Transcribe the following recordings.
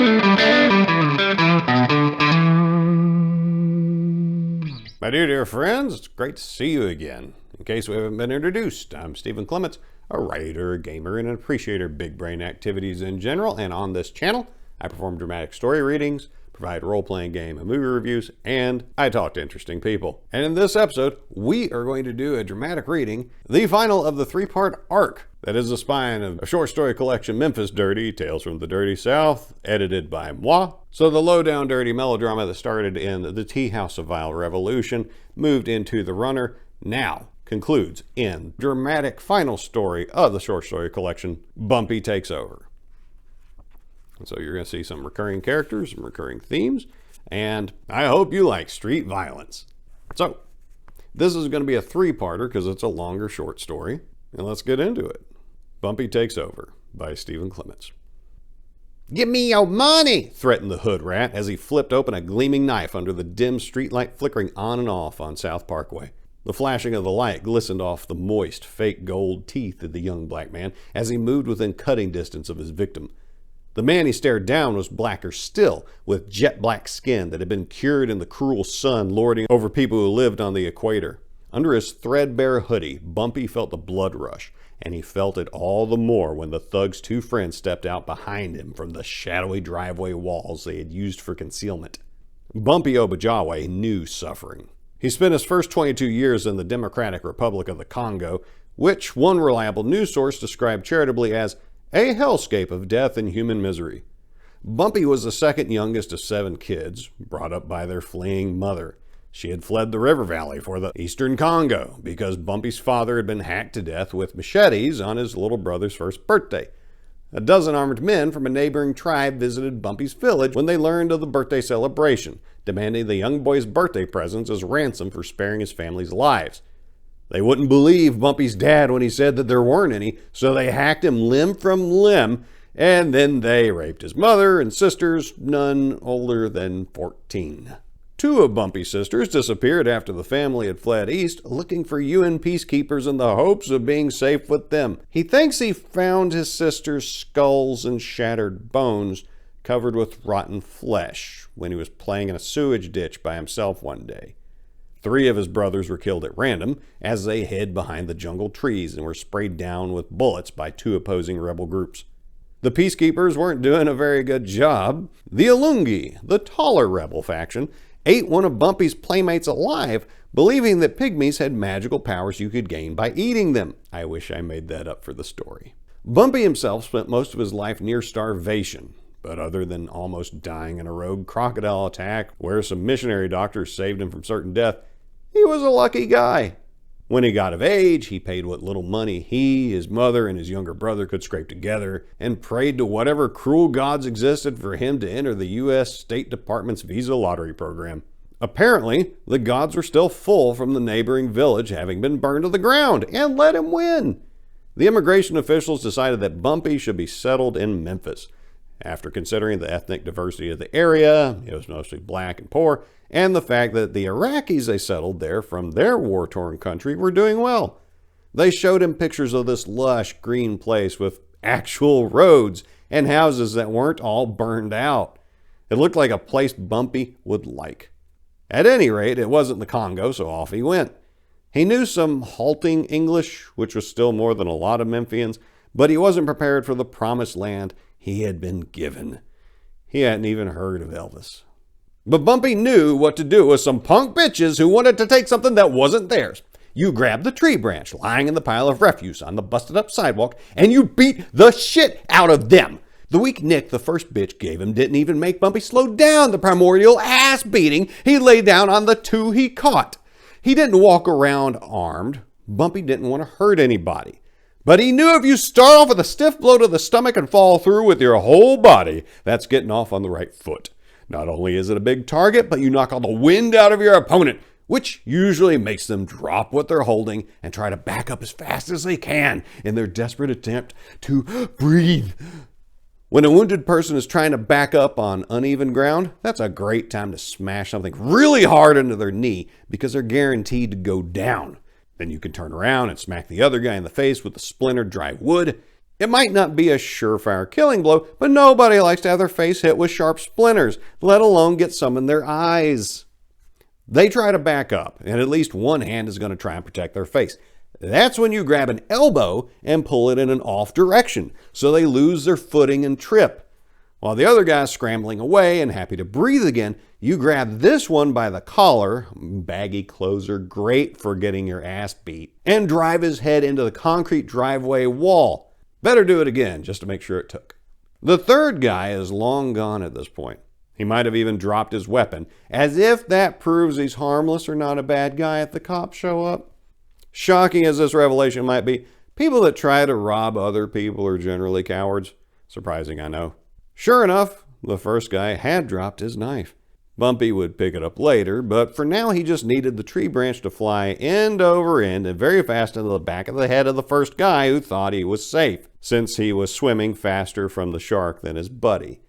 My dear friends, it's great to see you again. In case we haven't been introduced, I'm Stephen Clements, a writer, a gamer, and an appreciator of big brain activities in general, and on this channel, I perform dramatic story readings, provide role-playing game and movie reviews, and I talk to interesting people. And in this episode, we are going to do a dramatic reading, the final of the three-part arc that is the spine of a short story collection, Memphis Dirty, Tales from the Dirty South, edited by moi. So the low-down dirty melodrama that started in the Tea House of Vile Revolution, moved into The Runner, now concludes in dramatic final story of the short story collection, Bumpi Takes Over. And so you're going to see some recurring characters, some recurring themes, and I hope you like street violence. So this is going to be a three-parter because it's a longer short story, and let's get into it. Bumpi Takes Over by Stephen Clements. "Give me your money!" threatened the hood rat as he flipped open a gleaming knife under the dim streetlight flickering on and off on South Parkway. The flashing of the light glistened off the moist, fake gold teeth of the young black man as he moved within cutting distance of his victim. The man he stared down was blacker still, with jet black skin that had been cured in the cruel sun lording over people who lived on the equator. Under his threadbare hoodie, Bumpi felt the blood rush, and he felt it all the more when the thug's two friends stepped out behind him from the shadowy driveway walls they had used for concealment. Bumpi Obajawe knew suffering. He spent his first 22 years in the Democratic Republic of the Congo, which one reliable news source described charitably as a hellscape of death and human misery. Bumpi was the second youngest of 7 kids, brought up by their fleeing mother. She had fled the river valley for the eastern Congo because Bumpi's father had been hacked to death with machetes on his little brother's first birthday. A dozen armed men from a neighboring tribe visited Bumpi's village when they learned of the birthday celebration, demanding the young boy's birthday presents as ransom for sparing his family's lives. They wouldn't believe Bumpi's dad when he said that there weren't any, so they hacked him limb from limb, and then they raped his mother and sisters, none older than 14. 2 of Bumpi's sisters disappeared after the family had fled east, looking for UN peacekeepers in the hopes of being safe with them. He thinks he found his sisters' skulls and shattered bones covered with rotten flesh when he was playing in a sewage ditch by himself one day. 3 of his brothers were killed at random as they hid behind the jungle trees and were sprayed down with bullets by 2 opposing rebel groups. The peacekeepers weren't doing a very good job. The Alungi, the taller rebel faction, ate one of Bumpi's playmates alive, believing that pygmies had magical powers you could gain by eating them. I wish I made that up for the story. Bumpi himself spent most of his life near starvation, but other than almost dying in a rogue crocodile attack where some missionary doctors saved him from certain death, he was a lucky guy. When he got of age, he paid what little money he, his mother, and his younger brother could scrape together and prayed to whatever cruel gods existed for him to enter the U.S. State Department's visa lottery program. Apparently, the gods were still full from the neighboring village having been burned to the ground, and let him win. The immigration officials decided that Bumpi should be settled in Memphis. After considering the ethnic diversity of the area, it was mostly black and poor, and the fact that the Iraqis they settled there from their war-torn country were doing well. They showed him pictures of this lush green place with actual roads and houses that weren't all burned out. It looked like a place Bumpi would like. At any rate, it wasn't the Congo, so off he went. He knew some halting English, which was still more than a lot of Memphians, but he wasn't prepared for the promised land he had been given. He hadn't even heard of Elvis. But Bumpi knew what to do with some punk bitches who wanted to take something that wasn't theirs. You grabbed the tree branch lying in the pile of refuse on the busted up sidewalk and you beat the shit out of them. The weak nick the first bitch gave him didn't even make Bumpi slow down the primordial ass beating he laid down on the 2 he caught. He didn't walk around armed. Bumpi didn't want to hurt anybody. But he knew if you start off with a stiff blow to the stomach and fall through with your whole body, that's getting off on the right foot. Not only is it a big target, but you knock all the wind out of your opponent, which usually makes them drop what they're holding and try to back up as fast as they can in their desperate attempt to breathe. When a wounded person is trying to back up on uneven ground, that's a great time to smash something really hard into their knee because they're guaranteed to go down. Then you can turn around and smack the other guy in the face with the splintered dry wood. It might not be a surefire killing blow, but nobody likes to have their face hit with sharp splinters, let alone get some in their eyes. They try to back up, and at least one hand is going to try and protect their face. That's when you grab an elbow and pull it in an off direction, so they lose their footing and trip. While the other guy's scrambling away and happy to breathe again, you grab this one by the collar, baggy clothes are great for getting your ass beat, and drive his head into the concrete driveway wall. Better do it again, just to make sure it took. The third guy is long gone at this point. He might have even dropped his weapon, as if that proves he's harmless or not a bad guy if the cops show up. Shocking as this revelation might be, people that try to rob other people are generally cowards. Surprising, I know. Sure enough, the first guy had dropped his knife. Bumpi would pick it up later, but for now he just needed the tree branch to fly end over end and very fast into the back of the head of the first guy who thought he was safe, since he was swimming faster from the shark than his buddy.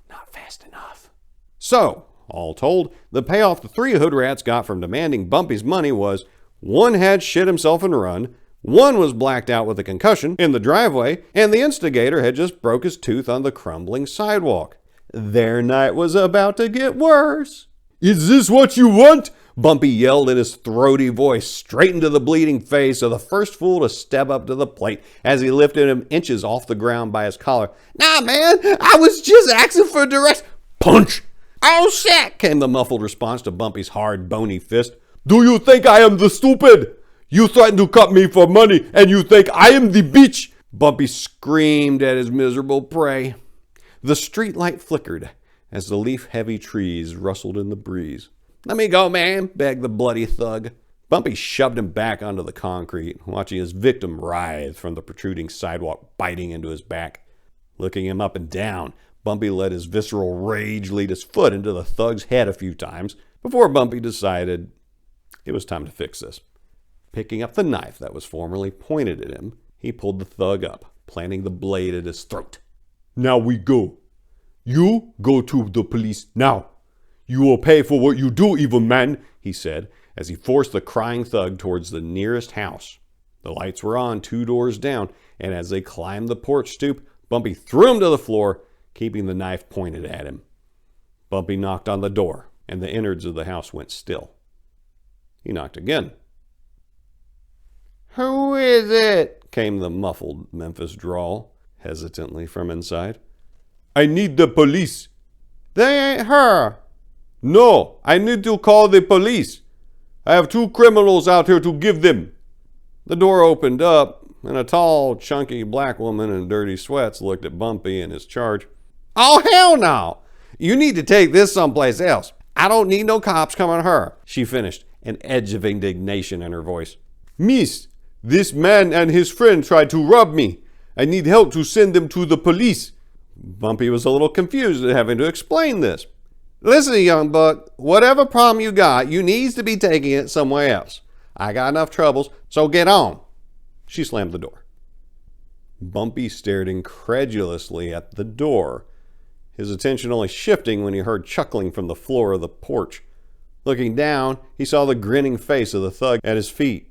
Not fast enough. So, all told, the payoff the three hood rats got from demanding Bumpi's money was: one had shit himself and run, one was blacked out with a concussion in the driveway, and the instigator had just broke his tooth on the crumbling sidewalk. Their night was about to get worse. "Is this what you want?" Bumpi yelled in his throaty voice straight into the bleeding face of the first fool to step up to the plate as he lifted him inches off the ground by his collar. "Nah, man, I was just asking for direction." "Punch!" "Oh, shit!" came the muffled response to Bumpi's hard, bony fist. "Do you think I am the stupid? You threatened to cut me for money, and you think I am the bitch?" Bumpi screamed at his miserable prey. The street light flickered as the leaf-heavy trees rustled in the breeze. "Let me go, man," begged the bloody thug. Bumpi shoved him back onto the concrete, watching his victim writhe from the protruding sidewalk, biting into his back. Looking him up and down, Bumpi let his visceral rage lead his foot into the thug's head a few times before Bumpi decided it was time to fix this. Picking up the knife that was formerly pointed at him, he pulled the thug up, planting the blade at his throat. "Now we go. You go to the police now. You will pay for what you do, evil man," he said, as he forced the crying thug towards the nearest house. The lights were on 2 doors down, and as they climbed the porch stoop, Bumpi threw him to the floor, keeping the knife pointed at him. Bumpi knocked on the door, and the innards of the house went still. He knocked again. "Who is it?" came the muffled Memphis drawl, hesitantly from inside. "I need the police." "They ain't her." "No, I need to call the police. I have 2 criminals out here to give them." The door opened up, and a tall, chunky black woman in dirty sweats looked at Bumpi and his charge. "Oh, hell no! You need to take this someplace else. I don't need no cops coming to her," she finished, an edge of indignation in her voice. "Miss, this man and his friend tried to rob me. I need help to send them to the police." Bumpi was a little confused at having to explain this. "Listen, young buck, whatever problem you got, you needs to be taking it somewhere else. I got enough troubles, so get on." She slammed the door. Bumpi stared incredulously at the door, his attention only shifting when he heard chuckling from the floor of the porch. Looking down, he saw the grinning face of the thug at his feet.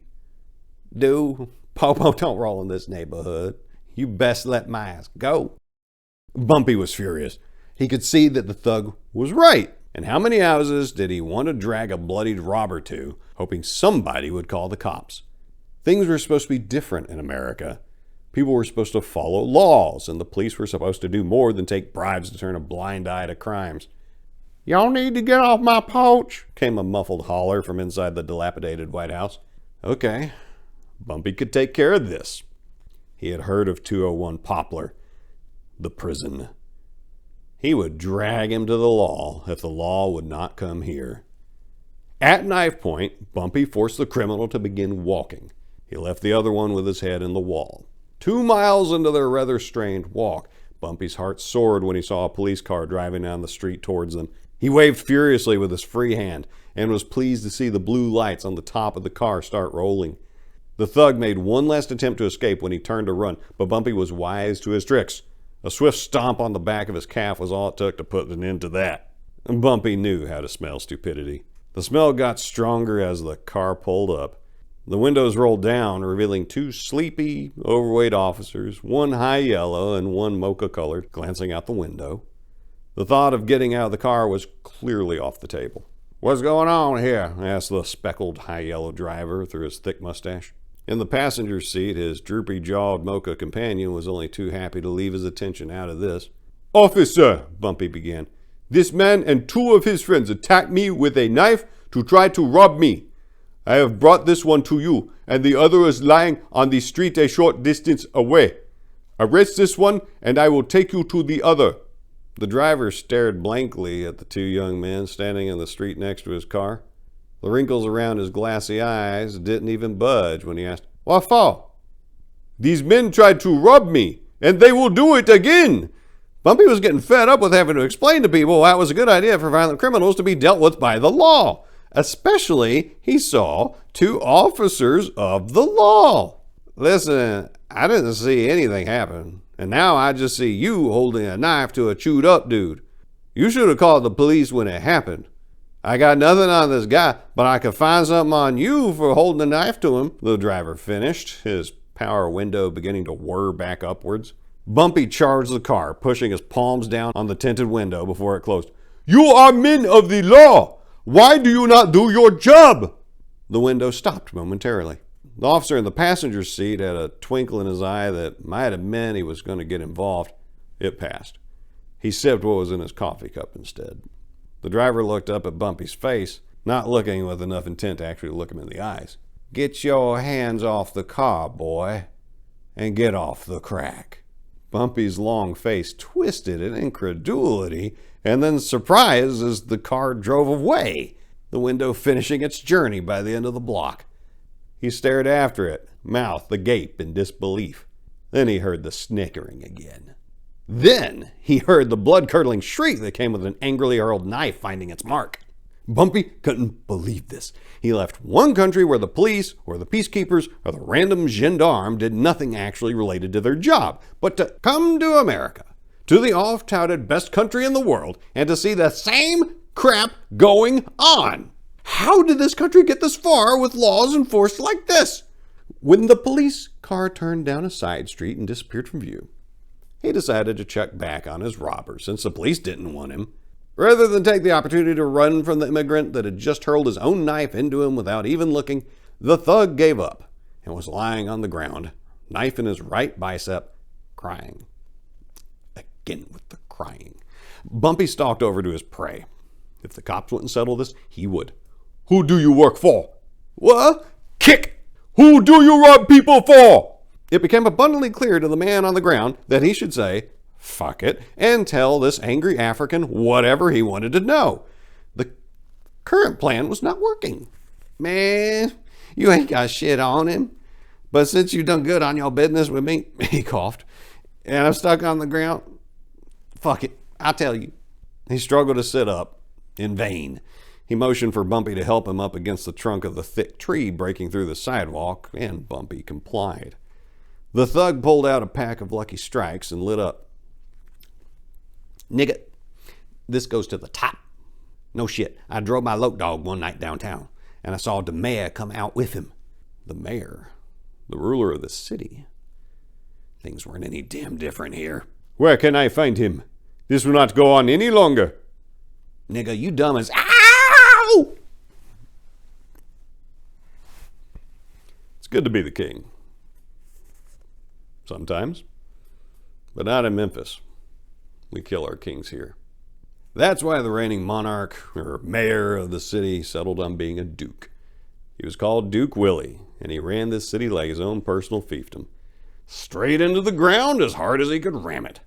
"Dude, Popo don't roll in this neighborhood. You best let my ass go." Bumpi was furious. He could see that the thug was right. And how many houses did he want to drag a bloodied robber to, hoping somebody would call the cops? Things were supposed to be different in America. People were supposed to follow laws, and the police were supposed to do more than take bribes to turn a blind eye to crimes. "Y'all need to get off my porch," came a muffled holler from inside the dilapidated White House. Okay, Bumpi could take care of this. He had heard of 201 Poplar, the prison. He would drag him to the law if the law would not come here. At knife point, Bumpi forced the criminal to begin walking. He left the other one with his head in the wall. 2 miles into their rather strained walk, Bumpi's heart soared when he saw a police car driving down the street towards them. He waved furiously with his free hand and was pleased to see the blue lights on the top of the car start rolling. The thug made one last attempt to escape when he turned to run, but Bumpi was wise to his tricks. A swift stomp on the back of his calf was all it took to put an end to that. And Bumpi knew how to smell stupidity. The smell got stronger as the car pulled up. The windows rolled down, revealing two sleepy, overweight officers, one high yellow and one mocha-colored, glancing out the window. The thought of getting out of the car was clearly off the table. "What's going on here?" asked the speckled high-yellow driver through his thick mustache. In the passenger seat, his droopy-jawed mocha companion was only too happy to leave his attention out of this. "Officer," Bumpi began, "this man and two of his friends attacked me with a knife to try to rob me. I have brought this one to you, and the other is lying on the street a short distance away. Arrest this one, and I will take you to the other." The driver stared blankly at the two young men standing in the street next to his car. The wrinkles around his glassy eyes didn't even budge when he asked, "What for?" "These men tried to rob me, and they will do it again." Bumpi was getting fed up with having to explain to people why it was a good idea for violent criminals to be dealt with by the law. Especially, he saw two officers of the law. "Listen, I didn't see anything happen, and now I just see you holding a knife to a chewed up dude. You should have called the police when it happened. I got nothing on this guy, but I could find something on you for holding a knife to him," the driver finished, his power window beginning to whir back upwards. Bumpi charged the car, pushing his palms down on the tinted window before it closed. "You are men of the law! Why do you not do your job?" The window stopped momentarily. The officer in the passenger seat had a twinkle in his eye that might have meant he was going to get involved. It passed. He sipped what was in his coffee cup instead. The driver looked up at Bumpi's face, not looking with enough intent to actually look him in the eyes. "Get your hands off the car, boy, and get off the crack." Bumpi's long face twisted in incredulity and then surprise as the car drove away, the window finishing its journey by the end of the block. He stared after it, mouth agape in disbelief. Then he heard the snickering again. Then he heard the blood-curdling shriek that came with an angrily hurled knife finding its mark. Bumpi couldn't believe this. He left one country where the police or the peacekeepers or the random gendarme did nothing actually related to their job, but to come to America, to the oft-touted best country in the world, and to see the same crap going on. How did this country get this far with laws enforced like this? When the police car turned down a side street and disappeared from view, he decided to check back on his robber since the police didn't want him. Rather than take the opportunity to run from the immigrant that had just hurled his own knife into him without even looking, the thug gave up and was lying on the ground, knife in his right bicep, crying. Again with the crying. Bumpi stalked over to his prey. If the cops wouldn't settle this, he would. "Who do you work for?" "What?" "Kick! Who do you rob people for?" It became abundantly clear to the man on the ground that he should say, "Fuck it," and tell this angry African whatever he wanted to know. The current plan was not working. "Man, you ain't got shit on him. But since you done good on your business with me," he coughed, "and I'm stuck on the ground, fuck it, I'll tell you." He struggled to sit up. In vain. He motioned for Bumpi to help him up against the trunk of the thick tree breaking through the sidewalk, and Bumpi complied. The thug pulled out a pack of Lucky Strikes and lit up. "Nigga, this goes to the top. No shit, I drove my loc dog one night downtown, and I saw the mayor come out with him." The mayor? The ruler of the city? Things weren't any damn different here. "Where can I find him? This will not go on any longer." "Nigga, you dumb as... Ow!" It's good to be the king. Sometimes. But not in Memphis. We kill our kings here. That's why the reigning monarch, or mayor of the city, settled on being a duke. He was called Duke Willie, and he ran this city like his own personal fiefdom. Straight into the ground as hard as he could ram it.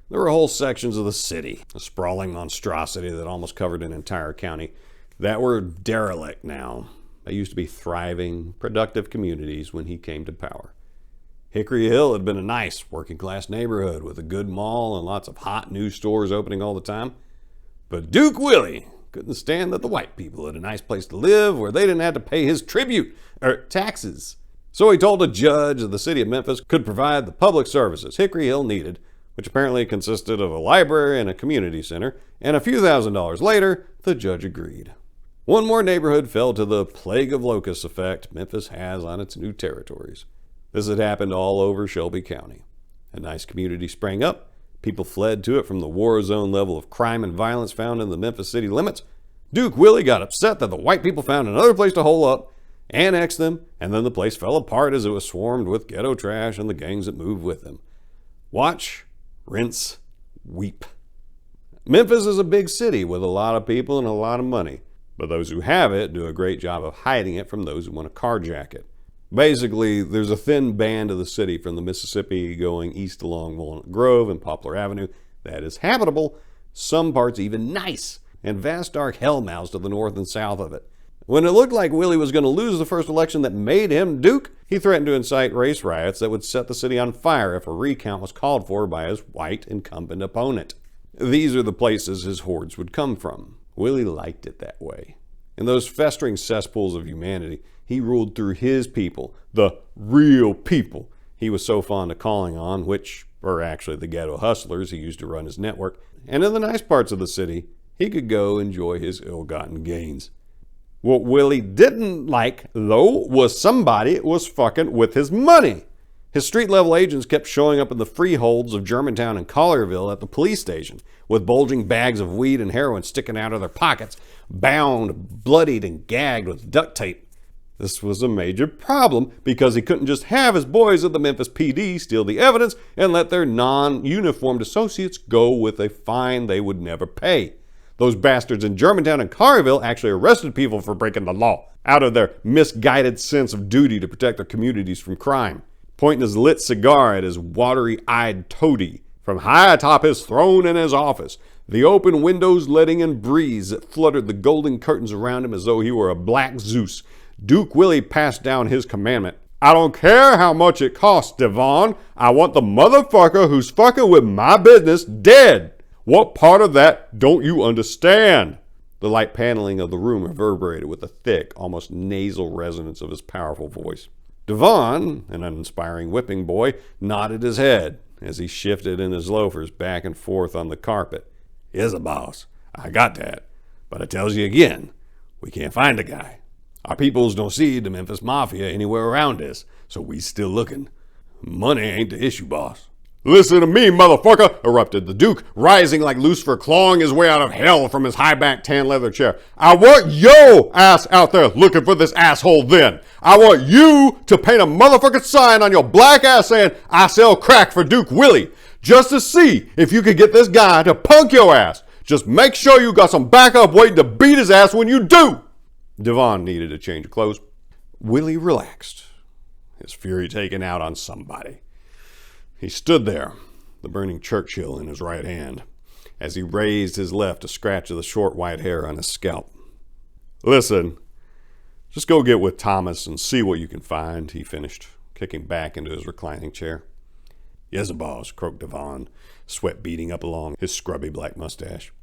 There were whole sections of the city, a sprawling monstrosity that almost covered an entire county, that were derelict now. They used to be thriving, productive communities when he came to power. Hickory Hill had been a nice, working-class neighborhood with a good mall and lots of hot new stores opening all the time. But Duke Willie couldn't stand that the white people had a nice place to live where they didn't have to pay his tribute, or taxes. So he told a judge that the city of Memphis could provide the public services Hickory Hill needed, which apparently consisted of a library and a community center, and a few $1,000s later, the judge agreed. One more neighborhood fell to the plague of locusts effect Memphis has on its new territories. This had happened all over Shelby County. A nice community sprang up. People fled to it from the war zone level of crime and violence found in the Memphis city limits. Duke Willie got upset that the white people found another place to hole up, annexed them, and then the place fell apart as it was swarmed with ghetto trash and the gangs that moved with them. Watch, rinse, weep. Memphis is a big city with a lot of people and a lot of money, but those who have it do a great job of hiding it from those who want to carjack it. Basically, there's a thin band of the city from the Mississippi going east along Walnut Grove and Poplar Avenue that is habitable, some parts even nice, and vast dark hellmouths to the north and south of it. When it looked like Willie was going to lose the first election that made him Duke, he threatened to incite race riots that would set the city on fire if a recount was called for by his white incumbent opponent. These are the places his hordes would come from. Willie liked it that way. In those festering cesspools of humanity, he ruled through his people, the real people he was so fond of calling on, which were actually the ghetto hustlers he used to run his network. And in the nice parts of the city, he could go enjoy his ill-gotten gains. What Willie didn't like, though, was somebody was fucking with his money. His street-level agents kept showing up in the freeholds of Germantown and Collierville at the police station, with bulging bags of weed and heroin sticking out of their pockets, bound, bloodied, and gagged with duct tape. This was a major problem because he couldn't just have his boys at the Memphis PD steal the evidence and let their non-uniformed associates go with a fine they would never pay. Those bastards in Germantown and Collierville actually arrested people for breaking the law out of their misguided sense of duty to protect their communities from crime. Pointing his lit cigar at his watery-eyed toady from high atop his throne in his office, the open windows letting in breeze that fluttered the golden curtains around him as though he were a black Zeus, Duke Willie passed down his commandment. I don't care how much it costs, Devon. I want the motherfucker who's fucking with my business dead. What part of that don't you understand? The light paneling of the room reverberated with the thick, almost nasal resonance of his powerful voice. Devon, an uninspiring whipping boy, nodded his head as he shifted in his loafers back and forth on the carpet. Yes, boss. I got that. But I tells you again, we can't find the guy. Our peoples don't see the Memphis Mafia anywhere around us, so we still looking. Money ain't the issue, boss. Listen to me, motherfucker, erupted the Duke, rising like Lucifer, clawing his way out of hell from his high-backed tan leather chair. I want yo ass out there looking for this asshole then. I want you to paint a motherfucking sign on your black ass saying, I sell crack for Duke Willie, just to see if you could get this guy to punk your ass. Just make sure you got some backup waiting to beat his ass when you do. Devon needed a change of clothes. Willie relaxed, his fury taken out on somebody. He stood there, the burning Churchill in his right hand, as he raised his left to scratch the short white hair on his scalp. Listen, just go get with Thomas and see what you can find, he finished, kicking back into his reclining chair. Yes, boss, croaked Devon, sweat beading up along his scrubby black mustache.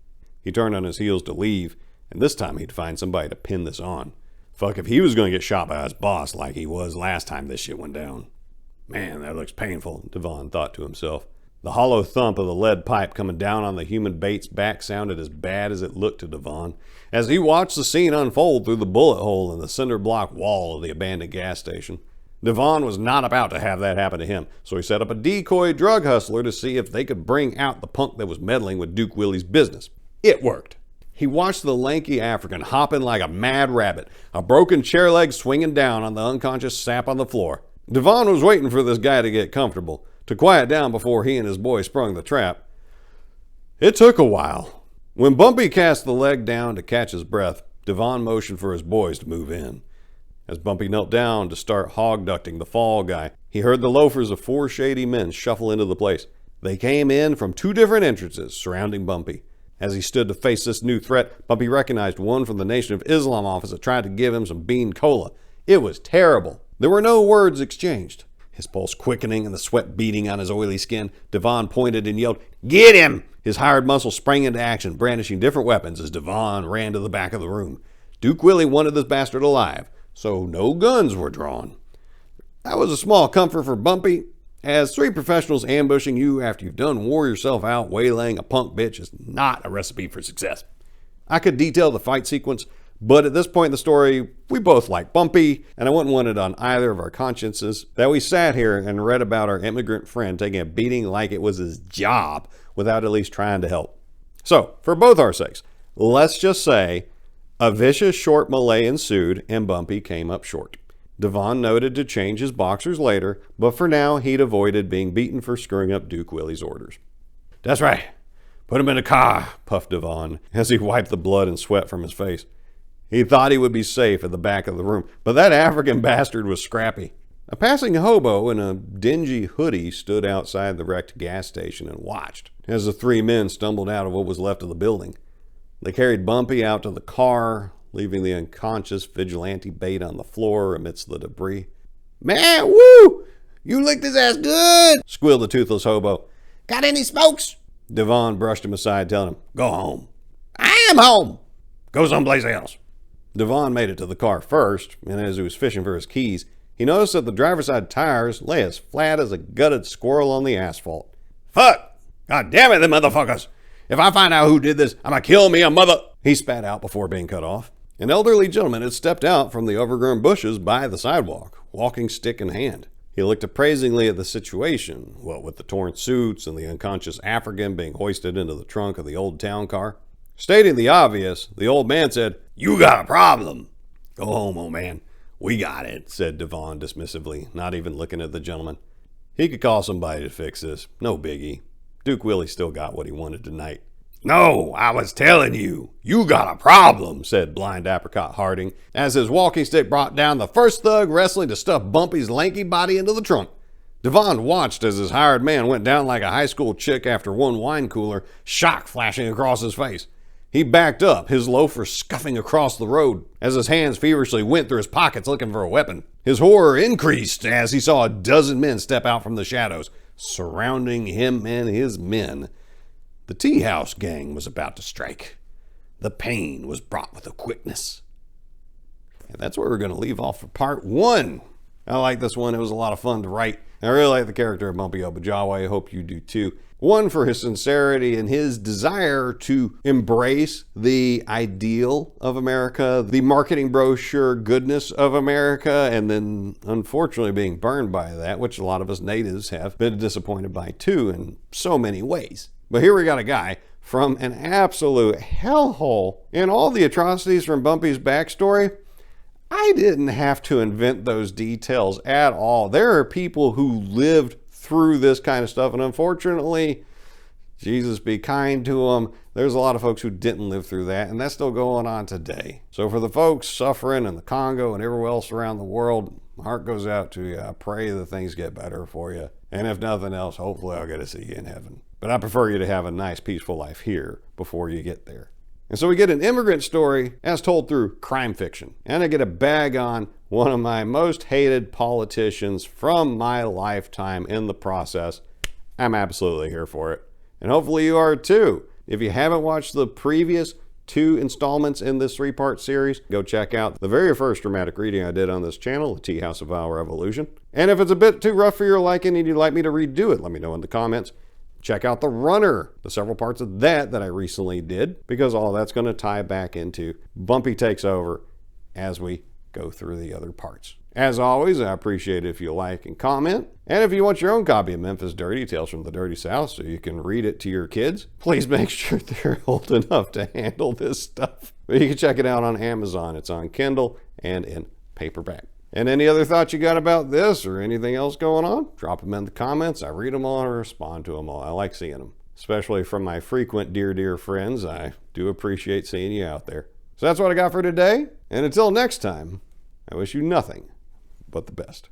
He turned on his heels to leave, and this time he'd find somebody to pin this on. Fuck if he was going to get shot by his boss like he was last time this shit went down. Man, that looks painful, Devon thought to himself. The hollow thump of the lead pipe coming down on the human bait's back sounded as bad as it looked to Devon as he watched the scene unfold through the bullet hole in the cinder block wall of the abandoned gas station. Devon was not about to have that happen to him, so he set up a decoy drug hustler to see if they could bring out the punk that was meddling with Duke Willie's business. It worked. He watched the lanky African hopping like a mad rabbit, a broken chair leg swinging down on the unconscious sap on the floor. Devon was waiting for this guy to get comfortable, to quiet down before he and his boy sprung the trap. It took a while. When Bumpi cast the leg down to catch his breath, Devon motioned for his boys to move in. As Bumpi knelt down to start hog-ducting the fall guy, he heard the loafers of 4 shady men shuffle into the place. They came in from 2 different entrances surrounding Bumpi. As he stood to face this new threat, Bumpi recognized one from the Nation of Islam office that tried to give him some bean cola. It was terrible. There were no words exchanged. His pulse quickening and the sweat beading on his oily skin, Devon pointed and yelled, "Get him!" His hired muscle sprang into action, brandishing different weapons as Devon ran to the back of the room. Duke Willie wanted this bastard alive, so no guns were drawn. That was a small comfort for Bumpi, as 3 professionals ambushing you after you've done wore yourself out waylaying a punk bitch is not a recipe for success. I could detail the fight sequence, But at this point in the story, we both like Bumpi, and I wouldn't want it on either of our consciences that we sat here and read about our immigrant friend taking a beating like it was his job without at least trying to help. So, for both our sakes, let's just say a vicious short melee ensued and Bumpi came up short. Devon noted to change his boxers later, but for now he'd avoided being beaten for screwing up Duke Willie's orders. "That's right. Put him in the car," puffed Devon as he wiped the blood and sweat from his face. He thought he would be safe at the back of the room, but that African bastard was scrappy. A passing hobo in a dingy hoodie stood outside the wrecked gas station and watched as the three men stumbled out of what was left of the building. They carried Bumpi out to the car, leaving the unconscious vigilante bait on the floor amidst the debris. "Man, woo! You licked his ass good!" squealed the toothless hobo. "Got any smokes?" Devon brushed him aside, telling him, "Go home." "I am home." "Go someplace else." Devon made it to the car first, and as he was fishing for his keys, he noticed that the driver's side tires lay as flat as a gutted squirrel on the asphalt. "Fuck! God damn it, them motherfuckers! If I find out who did this, I'm gonna kill me a mother..." He spat out before being cut off. An elderly gentleman had stepped out from the overgrown bushes by the sidewalk, walking stick in hand. He looked appraisingly at the situation, what with the torn suits and the unconscious African being hoisted into the trunk of the old town car. Stating the obvious, the old man said, "You got a problem." "Go home, old man. We got it," said Devon dismissively, not even looking at the gentleman. He could call somebody to fix this. No biggie. Duke Willie still got what he wanted tonight. "No, I was telling you, you got a problem," said Blind Apricot Harding, as his walking stick brought down the first thug wrestling to stuff Bumpi's lanky body into the trunk. Devon watched as his hired man went down like a high school chick after one wine cooler, shock flashing across his face. He backed up, his loafer scuffing across the road as his hands feverishly went through his pockets looking for a weapon. His horror increased as he saw a dozen men step out from the shadows, surrounding him and his men. The tea house gang was about to strike. The pain was brought with a quickness. And that's where we're going to leave off for part one. I like this one. It was a lot of fun to write. I really like the character of Bumpi Obajawe. I hope you do too. One, for his sincerity and his desire to embrace the ideal of America, the marketing brochure goodness of America, and then unfortunately being burned by that, which a lot of us natives have been disappointed by too in so many ways. But here we got a guy from an absolute hellhole. And all the atrocities from Bumpi's backstory, I didn't have to invent those details at all. There are people who lived through this kind of stuff, and unfortunately, Jesus be kind to them, there's a lot of folks who didn't live through that, and that's still going on today. So for the folks suffering in the Congo and everywhere else around the world, my heart goes out to you. I pray that things get better for you. And if nothing else, hopefully I'll get to see you in heaven. But I prefer you to have a nice, peaceful life here before you get there. And so we get an immigrant story as told through crime fiction. And I get a bag on one of my most hated politicians from my lifetime in the process. I'm absolutely here for it. And hopefully you are too. If you haven't watched the previous 2 installments in this 3-part series, go check out the very first dramatic reading I did on this channel, The Tea House of Our Revolution. And if it's a bit too rough for your liking and you'd like me to redo it, let me know in the comments. Check out The Runner, the several parts of that I recently did, because all that's going to tie back into Bumpi Takes Over as we go through the other parts. As always, I appreciate it if you like and comment. And if you want your own copy of Memphis Dirty, Tales from the Dirty South, so you can read it to your kids, please make sure they're old enough to handle this stuff. But you can check it out on Amazon. It's on Kindle and in paperback. And any other thoughts you got about this or anything else going on, drop them in the comments. I read them all and respond to them all. I like seeing them, especially from my frequent dear friends. I do appreciate seeing you out there. So that's what I got for today. And until next time, I wish you nothing but the best.